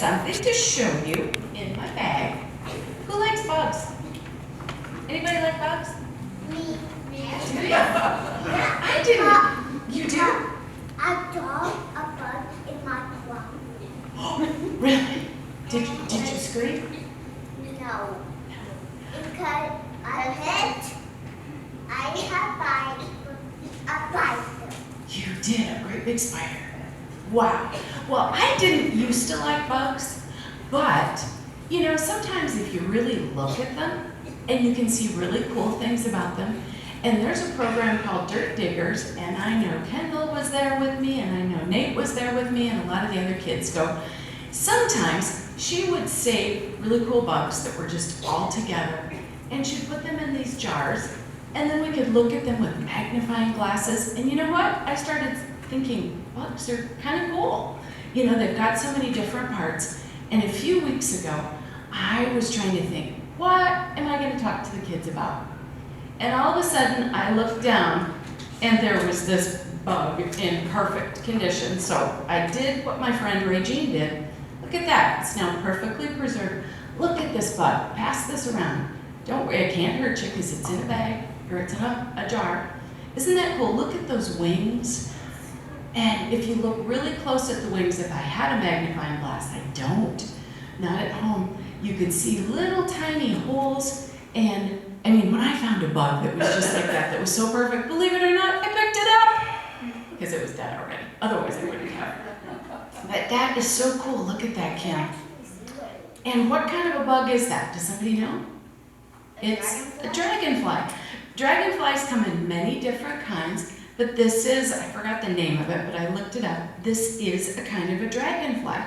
something to show you in my bag. Who likes bugs? Anybody like bugs? Me. Do you? I do. You do? I saw a bug in my closet. Really? Did you scream? No. Because I have a spider. You did, a great big spider. Wow. Well, I didn't used to like bugs, but you know, sometimes if you really look at them and you can see really cool things about them, and there's a program called Dirt Diggers, and I know Kendall was there with me, and I know Nate was there with me, and a lot of the other kids go. Sometimes she would save really cool bugs that were just all together, and she'd put them in these jars, and then we could look at them with magnifying glasses. And you know what? I started thinking, bugs are kind of cool. You know, they've got so many different parts. And a few weeks ago, I was trying to think, what am I going to talk to the kids about? And all of a sudden, I looked down, and there was this bug in perfect condition. So I did what my friend Regine did. Look at that. It's now perfectly preserved. Look at this bug. Pass this around. Don't worry, it can't hurt you because it's in a bag or it's in a jar. Isn't that cool? Look at those wings. And if you look really close at the wings, if I had a magnifying glass, I don't, not at home, you could see little tiny holes. And I mean, when I found a bug that was just like that was so perfect, believe it or not, I picked it up because it was dead already. Otherwise, I wouldn't have. But that is so cool. Look at that, Kim. And what kind of a bug is that? Does somebody know? It's a dragonfly. Dragonflies come in many different kinds, but this is, I forgot the name of it, but I looked it up. This is a kind of a dragonfly.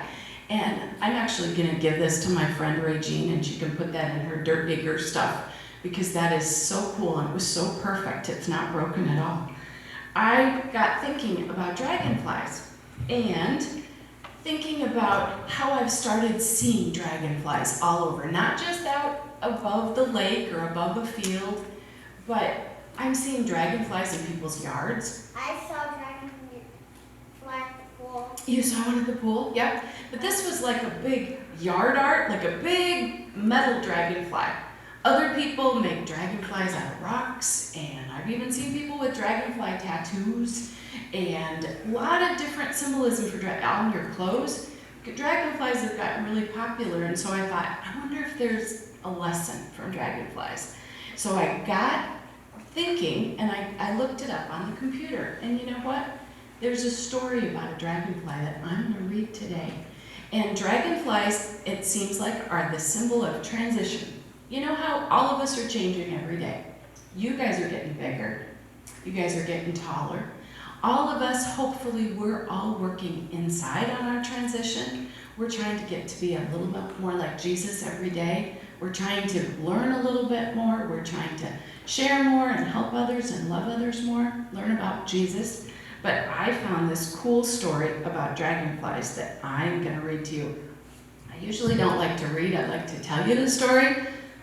And I'm actually going to give this to my friend Regine, and she can put that in her Dirt Digger stuff, because that is so cool, and it was so perfect. It's not broken at all. I got thinking about dragonflies, and thinking about how I've started seeing dragonflies all over, not just out above the lake or above a field, but I'm seeing dragonflies in people's yards. I saw dragonfly at the pool. You saw one at the pool? Yep. But this was like a big yard art, like a big metal dragonfly. Other people make dragonflies out of rocks, and I've even seen people with dragonfly tattoos, and a lot of different symbolism for on your clothes. Dragonflies have gotten really popular, and so I thought, I wonder if there's a lesson from dragonflies. So I got thinking, and I looked it up on the computer, and you know what? There's a story about a dragonfly that I'm going to read today. And dragonflies, it seems like, are the symbol of transition. You know how all of us are changing every day. You guys are getting bigger. You guys are getting taller. All of us, hopefully, we're all working inside on our transition. We're trying to get to be a little bit more like Jesus every day. We're trying to learn a little bit more. We're trying to share more and help others and love others more, learn about Jesus. But I found this cool story about dragonflies that I'm going to read to you. I usually don't like to read. I like to tell you the story,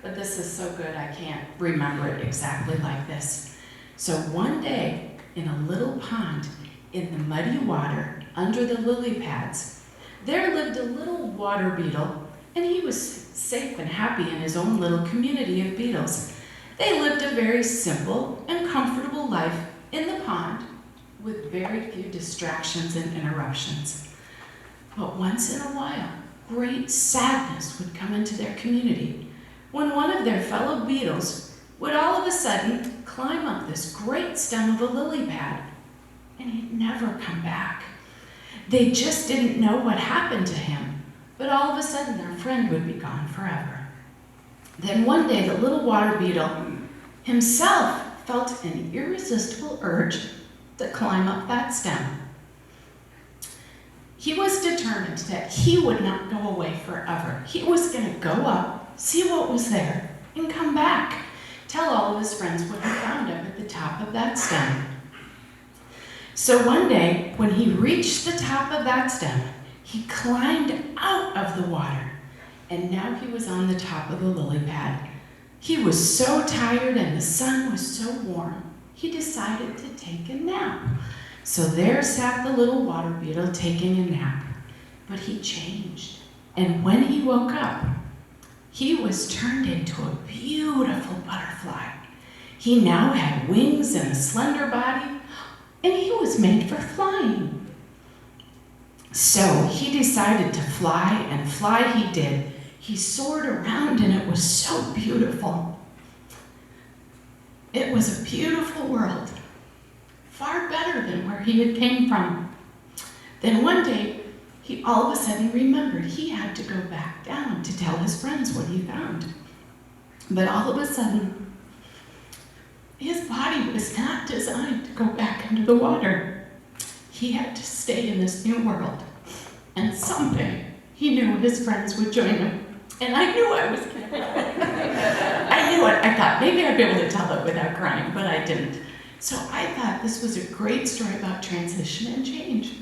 but this is so good I can't remember it exactly like this. So one day, in a little pond in the muddy water under the lily pads, there lived a little water beetle, and he was safe and happy in his own little community of beetles. They lived a very simple and comfortable life in the pond with very few distractions and interruptions. But once in a while, great sadness would come into their community when one of their fellow beetles would all of a sudden climb up this great stem of a lily pad, and he'd never come back. They just didn't know what happened to him, but all of a sudden their friend would be gone forever. Then one day the little water beetle himself felt an irresistible urge to climb up that stem. He was determined that he would not go away forever. He was going to go up, see what was there, and come back. Tell all of his friends what he found up at the top of that stem. So one day, when he reached the top of that stem, he climbed out of the water, and now he was on the top of the lily pad. He was so tired and the sun was so warm, he decided to take a nap. So there sat the little water beetle taking a nap. But he changed. And when he woke up, he was turned into a beautiful butterfly. He now had wings and a slender body, and he was made for flying. So he decided to fly, and fly he did. He soared around, and it was so beautiful. It was a beautiful world, far better than where he had came from. Then one day, he all of a sudden remembered he had to go back down to tell his friends what he found. But all of a sudden, his body was not designed to go back into the water. He had to stay in this new world. And someday, he knew his friends would join him. And I knew I was going to cry. I knew it. I thought maybe I'd be able to tell it without crying, but I didn't. So I thought this was a great story about transition and change.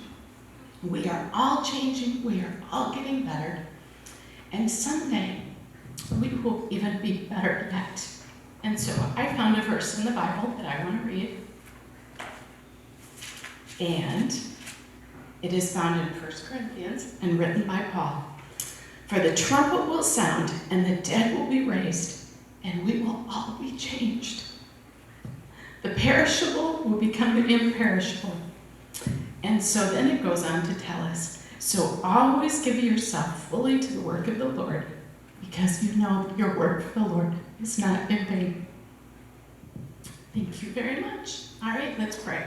We are all changing. We are all getting better. And someday, we will even be better yet. And so I found a verse in the Bible that I want to read. And it is found in 1 Corinthians and written by Paul. For the trumpet will sound, and the dead will be raised, and we will all be changed. The perishable will become the imperishable. And so then it goes on to tell us, so always give yourself fully to the work of the Lord, because you know your work for the Lord is not in vain. Thank you very much. All right, let's pray.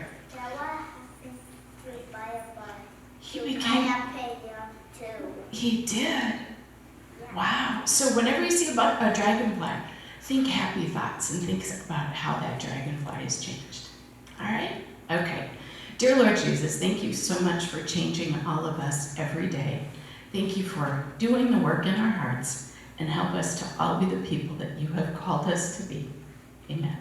He became. He did. Wow. So whenever you see about a dragonfly, think happy thoughts and think about how that dragonfly has changed. All right? Okay. Dear Lord Jesus, thank you so much for changing all of us every day. Thank you for doing the work in our hearts and help us to all be the people that you have called us to be. Amen.